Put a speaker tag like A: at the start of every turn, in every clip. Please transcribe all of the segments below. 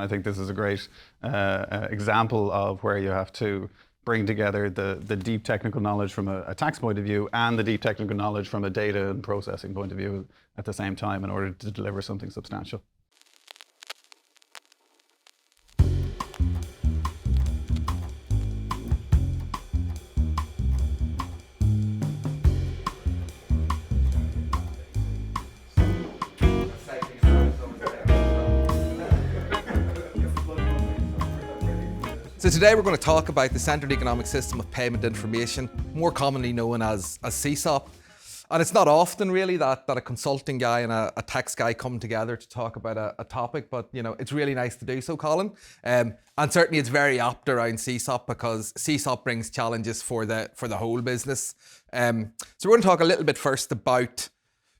A: I think this is a great example of where you have to bring together the deep technical knowledge from a tax point of view and the deep technical knowledge from a data and processing point of view at the same time in order to deliver something substantial.
B: So today we're going to talk about the Centred Economic System of Payment Information, more commonly known as CESOP. And it's not often really that a consulting guy and a tax guy come together to talk about a topic, but you know, it's really nice to do so, Colin. And certainly it's very apt around CESOP because CESOP brings challenges for the whole business. So we're going to talk a little bit first about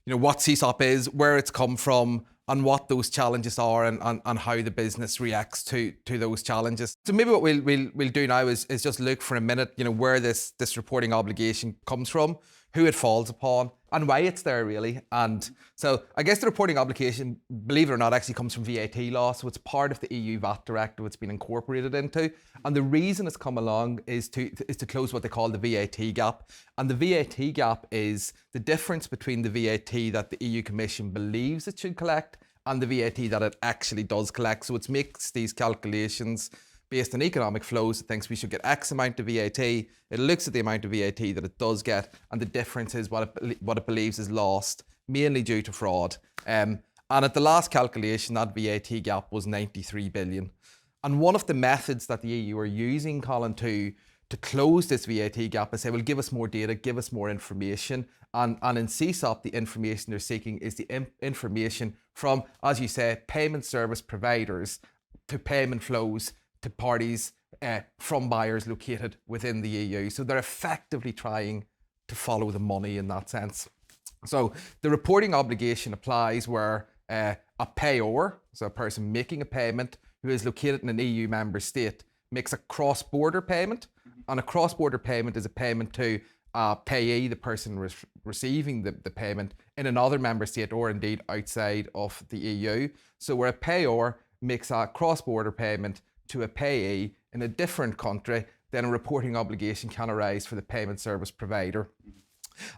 B: what CESOP is, where it's come from, and what those challenges are, and how the business reacts to those challenges. So maybe what we'll do now is just look for a minute, where this reporting obligation comes from, who it falls upon, and why it's there really. And so I guess the reporting obligation, believe it or not, actually comes from VAT law. So it's part of the EU VAT directive it's been incorporated into. And the reason it's come along is to close what they call the VAT gap. And the VAT gap is the difference between the VAT that the EU Commission believes it should collect and the VAT that it actually does collect. So it makes these calculations based on economic flows. It thinks we should get X amount of VAT. It looks at the amount of VAT that it does get, and the difference is what it believes is lost, mainly due to fraud. And at the last calculation, that VAT gap was 93 billion. And one of the methods that the EU are using, Colin, to close this VAT gap is say, well, give us more data, give us more information. And in CESOP, the information they're seeking is the information from, as you say, payment service providers to payment flows to parties from buyers located within the EU. So they're effectively trying to follow the money in that sense. So the reporting obligation applies where a payor, so a person making a payment who is located in an EU member state, makes a cross-border payment. And a cross-border payment is a payment to a payee, the person receiving the payment in another member state or indeed outside of the EU. So where a payor makes a cross-border payment to a payee in a different country, then a reporting obligation can arise for the payment service provider.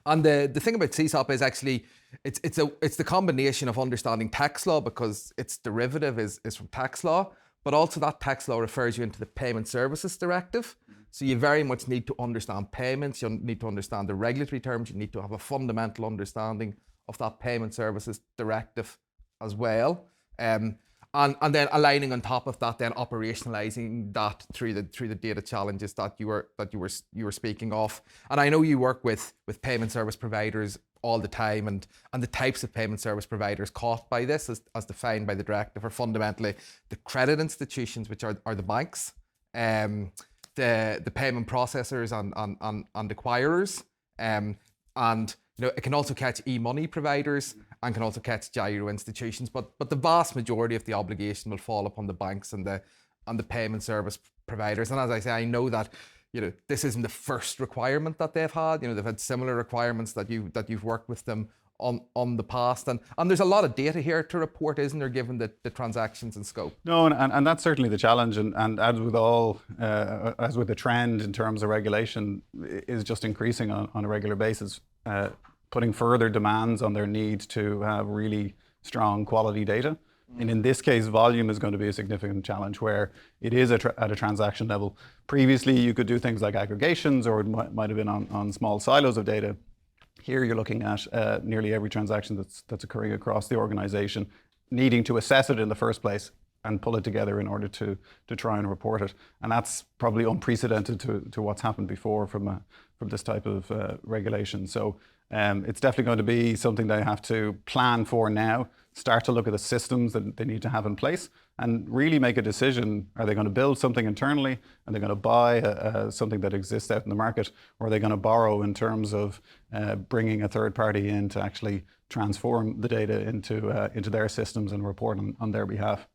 B: And the thing about CESOP is actually it's the combination of understanding tax law, because its derivative is from tax law, but also that tax law refers you into the Payment Services Directive. So you very much need to understand payments, you need to understand the regulatory terms, you need to have a fundamental understanding of that Payment Services Directive as well. And then aligning on top of that, then operationalizing that through the data challenges that you were speaking of. And I know you work with payment service providers all the time, and the types of payment service providers caught by this, as defined by the directive, are fundamentally the credit institutions, which are the banks, the payment processors and acquirers, and it can also catch e-money providers and can also catch gyro institutions, but the vast majority of the obligation will fall upon the banks and the payment service providers. And as I say, I know that this isn't the first requirement that they've had. They've had similar requirements that you've worked with them on the past, and there's a lot of data here to report, isn't there, given the transactions and scope?
A: No, and that's certainly the challenge, and as with the trend in terms of regulation is just increasing on a regular basis, putting further demands on their need to have really strong quality data. And in this case, volume is going to be a significant challenge where it is at a transaction level. Previously, you could do things like aggregations, or it might have been on small silos of data. Here you're looking at nearly every transaction that's occurring across the organization, needing to assess it in the first place and pull it together in order to try and report it. And that's probably unprecedented to what's happened before from this type of regulation. So it's definitely going to be something they have to plan for now, start to look at the systems that they need to have in place, and really make a decision. Are they going to build something internally? Are they going to buy something that exists out in the market? Or are they going to borrow in terms of bringing a third party in to actually transform the data into their systems and report on their behalf?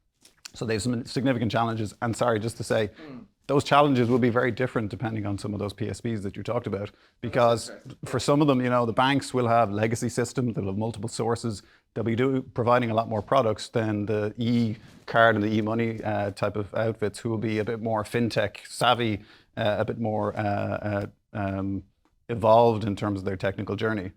A: So they have some significant challenges. And sorry, just to say, those challenges will be very different depending on some of those PSPs that you talked about. Because for some of them, the banks will have legacy systems, they'll have multiple sources, they'll be providing a lot more products than the e-card and the e-money type of outfits, who will be a bit more fintech savvy, a bit more evolved in terms of their technical journey.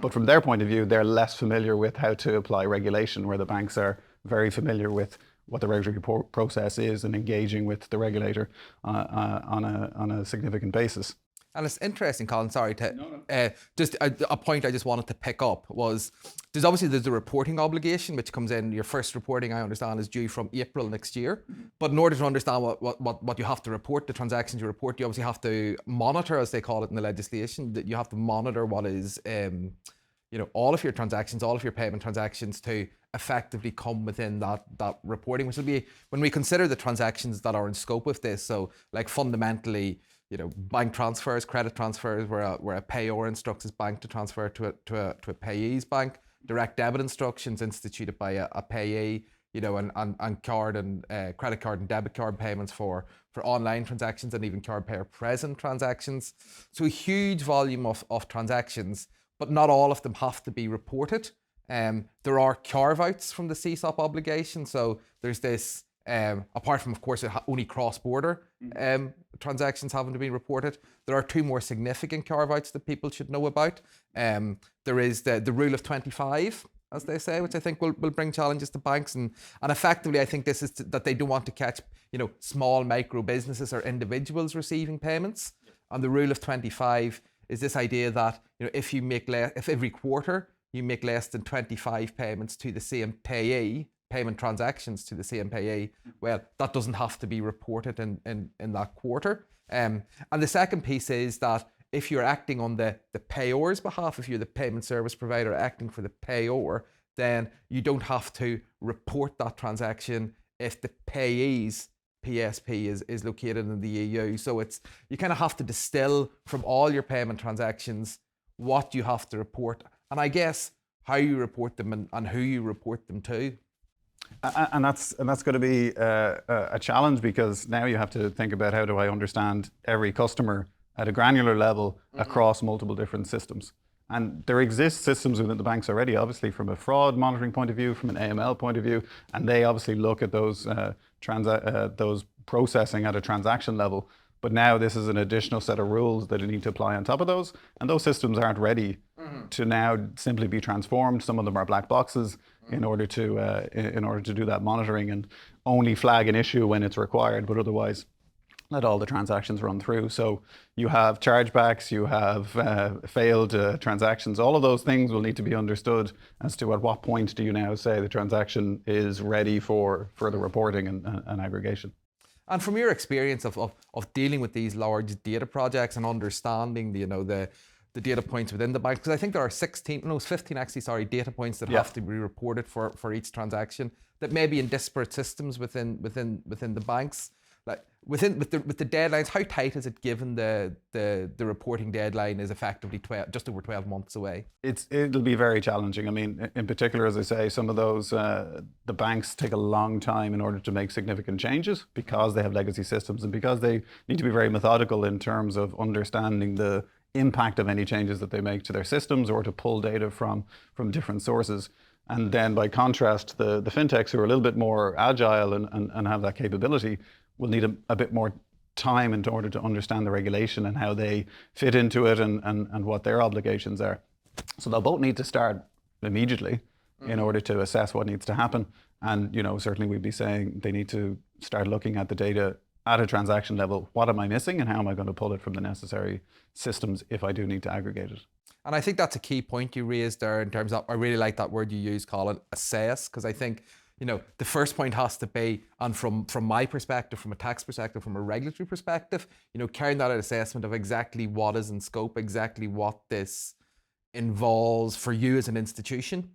A: But from their point of view, they're less familiar with how to apply regulation, where the banks are very familiar with what the regulatory process is and engaging with the regulator on a significant basis.
B: And it's interesting, Colin, sorry to, just a point I just wanted to pick up was, there's the reporting obligation, which comes in, your first reporting, I understand, is due from April next year. But in order to understand what you have to report, the transactions you report, you obviously have to monitor, as they call it in the legislation, that you have to monitor what is, all of your transactions, all of your payment transactions, to effectively come within that reporting, which will be, when we consider the transactions that are in scope of this, so like fundamentally, bank transfers, credit transfers, where a payor instructs his bank to transfer to a payee's bank, direct debit instructions instituted by a payee, and card and credit card and debit card payments for online transactions, and even card payer present transactions. So a huge volume of transactions, but not all of them have to be reported. There are carve-outs from the CESOP obligation. So there's this, apart from, of course, only cross-border transactions having to be reported, there are two more significant carve-outs that people should know about. There is the rule of 25, as they say, which I think will bring challenges to banks. And effectively, I think this is that they don't want to catch, small micro businesses or individuals receiving payments. And the rule of 25 is this idea that, if every quarter you make less than 25 payments to the same payee, payment transactions to the same payee, well, that doesn't have to be reported in that quarter. And the second piece is that if you're acting on the payor's behalf, if you're the payment service provider acting for the payor, then you don't have to report that transaction if the payee's PSP is located in the EU. So you kind of have to distill from all your payment transactions what you have to report, and I guess how you report them and who you report them to.
A: And that's going to be a challenge, because now you have to think about, how do I understand every customer at a granular level across multiple different systems? And there exist systems within the banks already, obviously, from a fraud monitoring point of view, from an AML point of view, and they obviously look at those processing at a transaction level. But now this is an additional set of rules that you need to apply on top of those, and those systems aren't ready to now simply be transformed. Some of them are black boxes in order to do that monitoring and only flag an issue when it's required, but otherwise let all the transactions run through. So you have chargebacks, you have failed transactions. All of those things will need to be understood as to at what point do you now say the transaction is ready for further reporting and aggregation.
B: And from your experience of dealing with these large data projects and understanding the data points within the bank, because I think there are 15 actually, data points that have to be reported for each transaction, that may be in disparate systems within the banks. Like with the deadlines, how tight is it, given the reporting deadline is effectively just over 12 months away? It'll
A: be very challenging. I mean, in particular, as I say, some of those the banks take a long time in order to make significant changes, because they have legacy systems and because they need to be very methodical in terms of understanding the impact of any changes that they make to their systems, or to pull data from different sources. And then by contrast, the fintechs, who are a little bit more agile and have that capability, will need a bit more time in order to understand the regulation and how they fit into it and what their obligations are. So they'll both need to start immediately in order to assess what needs to happen. And certainly we'd be saying they need to start looking at the data at a transaction level. What am I missing, and how am I going to pull it from the necessary systems if I do need to aggregate it?
B: And I think that's a key point you raised there, in terms of, I really like that word you use, Colin, assess, because I think the first point has to be, and from my perspective, from a tax perspective, from a regulatory perspective, carrying that out assessment of exactly what is in scope, exactly what this involves for you as an institution,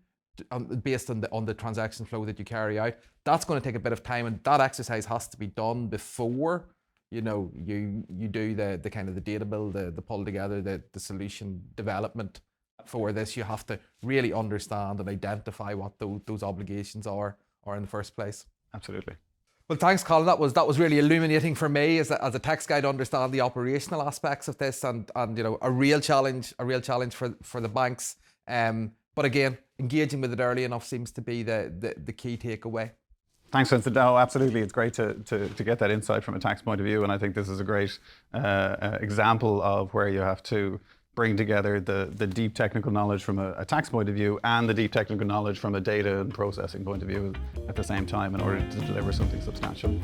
B: based on the transaction flow that you carry out. That's going to take a bit of time, and that exercise has to be done before you do the kind of the data build, the pull together, the solution development for this. You have to really understand and identify what those obligations are in the first place.
A: Absolutely.
B: Well, thanks, Colin. That was really illuminating for me as a tax guy to understand the operational aspects of this, and a real challenge for the banks. But again, engaging with it early enough seems to be the key takeaway.
A: Thanks, Vincent. No, absolutely. It's great to get that insight from a tax point of view. And I think this is a great example of where you have to bring together the deep technical knowledge from a tax point of view and the deep technical knowledge from a data and processing point of view at the same time in order to deliver something substantial.